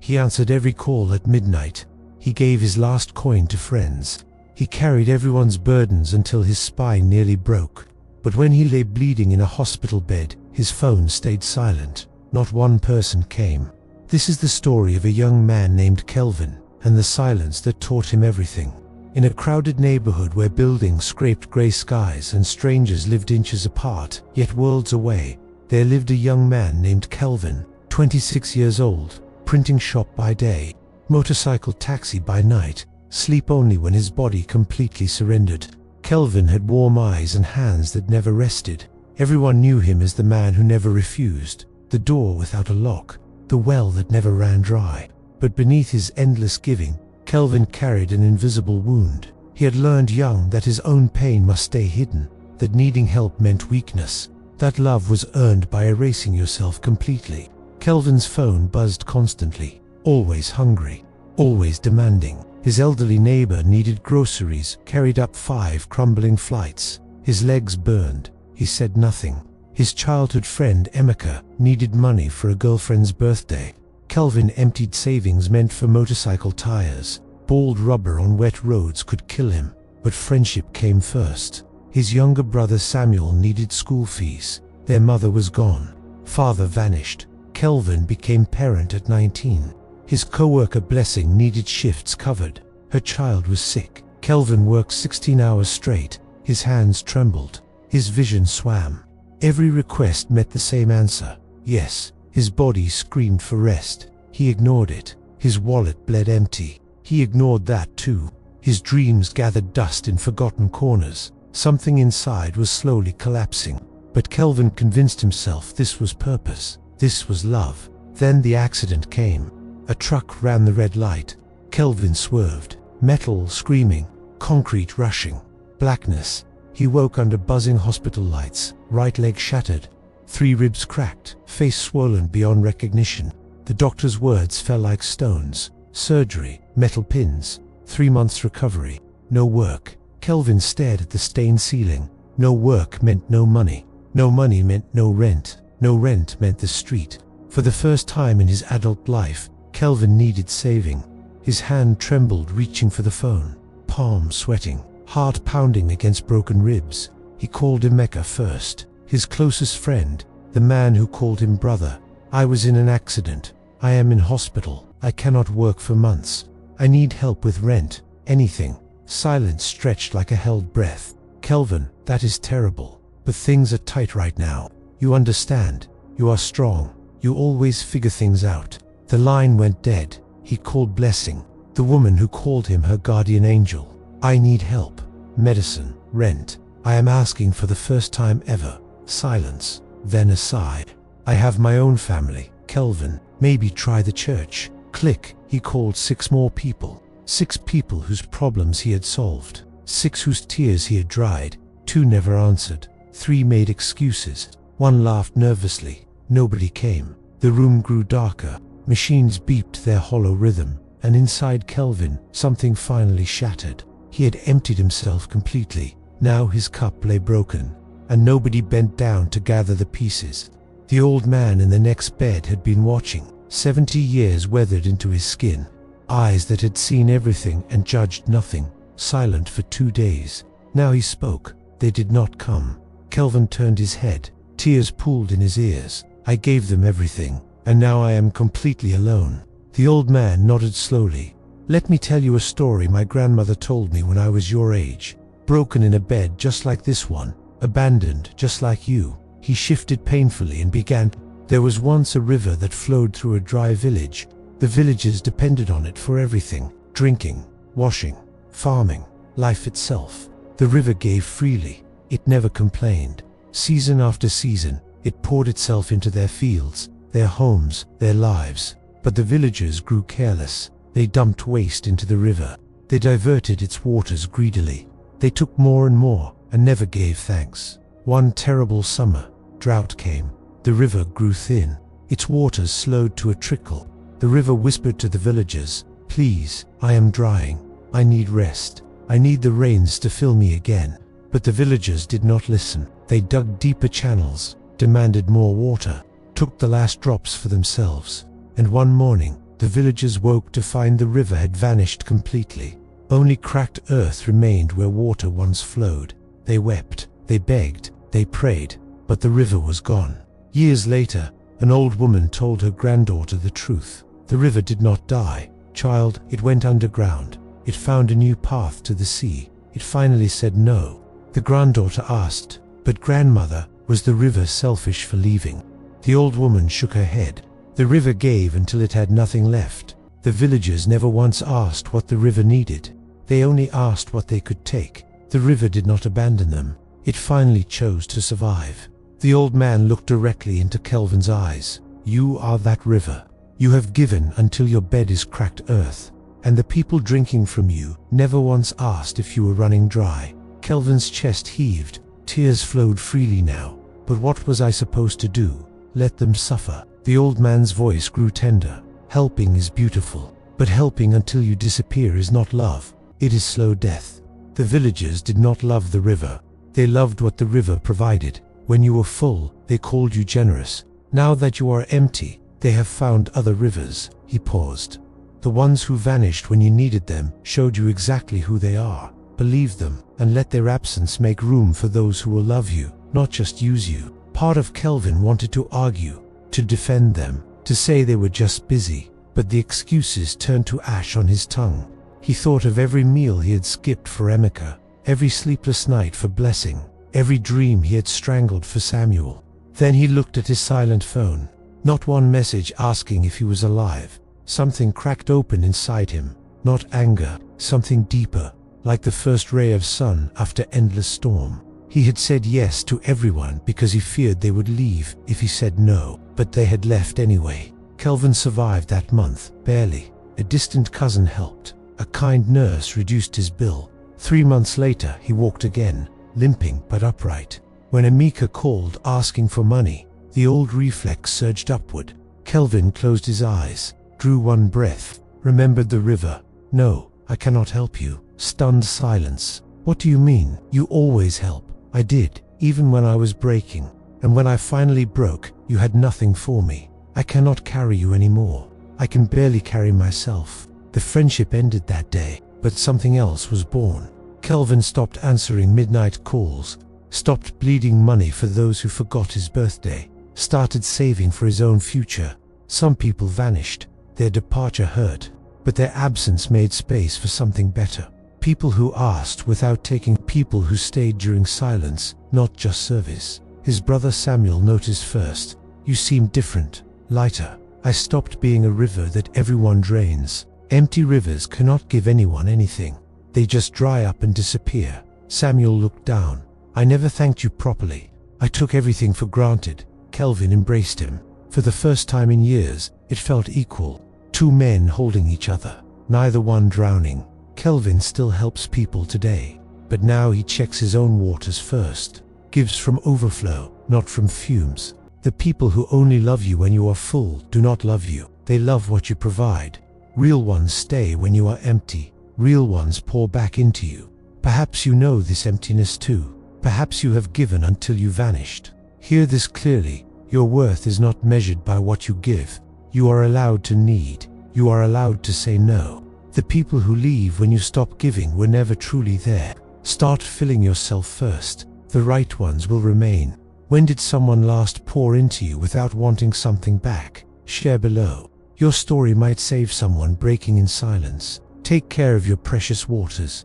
He answered every call at midnight. He gave his last coin to friends. He carried everyone's burdens until his spine nearly broke. But when he lay bleeding in a hospital bed, his phone stayed silent. Not one person came. This is the story of a young man named Kelvin, and the silence that taught him everything. In a crowded neighborhood where buildings scraped gray skies and strangers lived inches apart, yet worlds away, there lived a young man named Kelvin, 26 years old, printing shop by day, motorcycle taxi by night, sleep only when his body completely surrendered. Kelvin had warm eyes and hands that never rested. Everyone knew him as the man who never refused, the door without a lock, the well that never ran dry. But beneath his endless giving, Kelvin carried an invisible wound. He had learned young that his own pain must stay hidden, that needing help meant weakness, that love was earned by erasing yourself completely. Kelvin's phone buzzed constantly, always hungry, always demanding. His elderly neighbor needed groceries, carried up 5 crumbling flights. His legs burned. He said nothing. His childhood friend Emeka needed money for a girlfriend's birthday. Kelvin emptied savings meant for motorcycle tires. Bald rubber on wet roads could kill him, but friendship came first. His younger brother Samuel needed school fees. Their mother was gone. Father vanished. Kelvin became parent at 19. His co-worker Blessing needed shifts covered. Her child was sick. Kelvin worked 16 hours straight. His hands trembled. His vision swam. Every request met the same answer: yes. His body screamed for rest. He ignored it. His wallet bled empty. He ignored that too. His dreams gathered dust in forgotten corners. Something inside was slowly collapsing. But Kelvin convinced himself this was purpose. This was love. Then the accident came. A truck ran the red light. Kelvin swerved. Metal screaming. Concrete rushing. Blackness. He woke under buzzing hospital lights. Right leg shattered. 3 ribs cracked. Face swollen beyond recognition. The doctor's words fell like stones. Surgery. Metal pins. 3 months recovery. No work. Kelvin stared at the stained ceiling. No work meant no money. No money meant no rent. No rent meant the street. For the first time in his adult life, Kelvin needed saving. His hand trembled reaching for the phone, palm sweating, heart pounding against broken ribs. He called Emeka first, his closest friend, the man who called him brother. "I was in an accident. I am in hospital. I cannot work for months. I need help with rent, anything." Silence stretched like a held breath. "Kelvin, that is terrible. But things are tight right now. You understand. You are strong. You always figure things out." The line went dead. He called Blessing, the woman who called him her guardian angel. "I need help. Medicine, rent. I am asking for the first time ever." Silence, then a sigh. "I have my own family, Kelvin. Maybe try the church." Click. He called 6 more people. 6 people whose problems he had solved. 6 whose tears he had dried. 2 never answered. 3 made excuses. 1 laughed nervously. Nobody came. The room grew darker. Machines beeped their hollow rhythm, and inside Kelvin, something finally shattered. He had emptied himself completely. Now his cup lay broken, and nobody bent down to gather the pieces. The old man in the next bed had been watching, 70 years weathered into his skin, eyes that had seen everything and judged nothing, silent for 2 days. Now he spoke. They did not come. Kelvin turned his head. Tears pooled in his ears. "I gave them everything, and now I am completely alone." The old man nodded slowly. "Let me tell you a story my grandmother told me when I was your age. Broken in a bed just like this one, abandoned just like you." He shifted painfully and began. "There was once a river that flowed through a dry village. The villagers depended on it for everything: drinking, washing, farming, life itself. The river gave freely. It never complained. Season after season, it poured itself into their fields, their homes, their lives. But the villagers grew careless. They dumped waste into the river. They diverted its waters greedily. They took more and more and never gave thanks. One terrible summer, drought came. The river grew thin. Its waters slowed to a trickle. The river whispered to the villagers, 'Please, I am drying. I need rest. I need the rains to fill me again.' But the villagers did not listen. They dug deeper channels, demanded more water, took the last drops for themselves. And one morning, the villagers woke to find the river had vanished completely. Only cracked earth remained where water once flowed. They wept, they begged, they prayed, but the river was gone. Years later, an old woman told her granddaughter the truth. The river did not die, child, it went underground. It found a new path to the sea. It finally said no. The granddaughter asked, "But grandmother, was the river selfish for leaving?" The old woman shook her head. The river gave until it had nothing left. The villagers never once asked what the river needed. They only asked what they could take. The river did not abandon them. It finally chose to survive. The old man looked directly into Kelvin's eyes. "You are that river. You have given until your bed is cracked earth. And the people drinking from you never once asked if you were running dry." Kelvin's chest heaved. Tears flowed freely now. "But what was I supposed to do? Let them suffer?" The old man's voice grew tender. "Helping is beautiful, but helping until you disappear is not love. It is slow death." The villagers did not love the river. They loved what the river provided. When you were full, they called you generous. Now that you are empty, they have found other rivers. He paused. The ones who vanished when you needed them showed you exactly who they are. Believe them, and let their absence make room for those who will love you, not just use you. Part of Kelvin wanted to argue, to defend them, to say they were just busy, but the excuses turned to ash on his tongue. He thought of every meal he had skipped for Emeka, every sleepless night for Blessing, every dream he had strangled for Samuel. Then he looked at his silent phone. Not one message asking if he was alive. Something cracked open inside him. Not anger, something deeper, like the first ray of sun after endless storm. He had said yes to everyone because he feared they would leave if he said no, but they had left anyway. Kelvin survived that month, barely. A distant cousin helped. A kind nurse reduced his bill. 3 months later, he walked again, limping but upright. When Emeka called asking for money, the old reflex surged upward. Kelvin closed his eyes, drew one breath, remembered the river. "No, I cannot help you." Stunned silence. "What do you mean? You always help." "I did, even when I was breaking. And when I finally broke, you had nothing for me. I cannot carry you anymore. I can barely carry myself." The friendship ended that day, but something else was born. Kelvin stopped answering midnight calls, stopped bleeding money for those who forgot his birthday, started saving for his own future. Some people vanished. Their departure hurt, but their absence made space for something better. People who asked without taking, people who stayed during silence, not just service. His brother Samuel noticed first. "You seem different, lighter." "I stopped being a river that everyone drains." Empty rivers cannot give anyone anything. They just dry up and disappear. Samuel looked down. "I never thanked you properly. I took everything for granted." Kelvin embraced him. For the first time in years, it felt equal. Two men holding each other, neither one drowning. Kelvin still helps people today, but now he checks his own waters first. Gives from overflow, not from fumes. The people who only love you when you are full do not love you. They love what you provide. Real ones stay when you are empty. Real ones pour back into you. Perhaps you know this emptiness too. Perhaps you have given until you vanished. Hear this clearly. Your worth is not measured by what you give. You are allowed to need. You are allowed to say no. The people who leave when you stop giving were never truly there. Start filling yourself first. The right ones will remain. When did someone last pour into you without wanting something back? Share below. Your story might save someone breaking in silence. Take care of your precious waters.